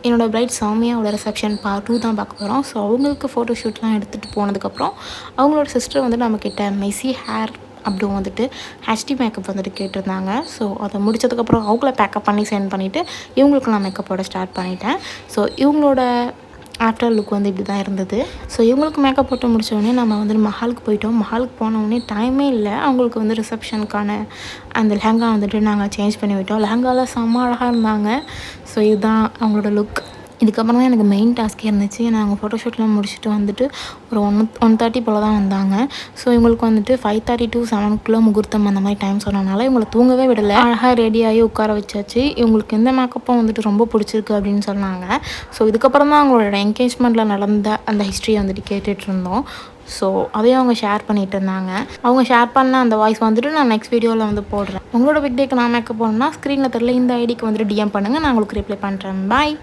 என்னோடய bright சௌமியாவோட reception part 2 தான் பார்க்க போகிறோம். ஸோ அவங்களுக்கு ஃபோட்டோ ஷூட்லாம் எடுத்துகிட்டு போனதுக்கப்புறம் அவங்களோட சிஸ்டர் வந்து நம்மக்கிட்ட மெஸ்ஸி ஹேர் அப்படி வந்துட்டு ஹெச்டி மேக்கப் வந்துட்டு கேட்டிருந்தாங்க. ஸோ அதை முடிச்சதுக்கப்புறம் அவங்கள பேக்கப் பண்ணி சென்ட் பண்ணிவிட்டு இவங்களுக்கு நான் மேக்கப்போட ஸ்டார்ட் பண்ணிட்டேன். ஸோ இவங்களோட ஆஃப்டர் லுக் வந்து இப்படி தான் இருந்தது. ஸோ இவங்களுக்கு மேக்கப் போட்டு முடித்தோடனே நம்ம வந்துட்டு மஹாலுக்கு போயிட்டோம். மஹாலுக்கு போனோடனே டைமே இல்லை. அவங்களுக்கு வந்து ரிசப்ஷனுக்கான அந்த லெஹங்கா வந்துட்டு நாங்கள் சேஞ்ச் பண்ணி விட்டோம். லெஹங்காவில் செம்ம அழகாக இருந்தாங்க. ஸோ இதுதான் அவங்களோட லுக். இதுக்கப்புறம் தான் எனக்கு மெயின் டாஸ்க்கே இருந்துச்சு. நாங்கள் ஃபோட்டோஷூட்லாம் முடிச்சுட்டு வந்துட்டு ஒரு 1:30 போல் தான் வந்தாங்க. ஸோ இவங்களுக்கு வந்துட்டு 5:30 to 7 முகூர்த்தம் அந்த மாதிரி டைம் சொன்னனால இவங்களை தூங்கவே விடலை. அழகாக ரெடியாகி உட்கார வச்சாச்சு. இவங்களுக்கு எந்த மேக்கப்பும் வந்துட்டு ரொம்ப பிடிச்சிருக்கு அப்படின்னு சொன்னாங்க. ஸோ இதுக்கப்புறம் தான் அவங்களோட என்கேஜ்மெண்ட்டில் நடந்த அந்த ஹிஸ்ட்ரியை வந்துட்டு கேட்டுட்டு இருந்தோம். ஸோ அதையும் அவங்க ஷேர் பண்ணிகிட்டு இருந்தாங்க. அவங்க ஷேர் பண்ண அந்த வாய்ஸ் வந்துட்டு நான் நெக்ஸ்ட் வீடியோவில் வந்து போடுறேன். உங்களோட பிக் டேக்கு நான் மேக்கப் போடணும்னா ஸ்க்ரீனில் தெரியல இந்த ஐடிக்கு வந்துட்டு டிஎம் பண்ணுங்கள். நான் உங்களுக்கு ரிப்ளை பண்ணுறேன். பாய்.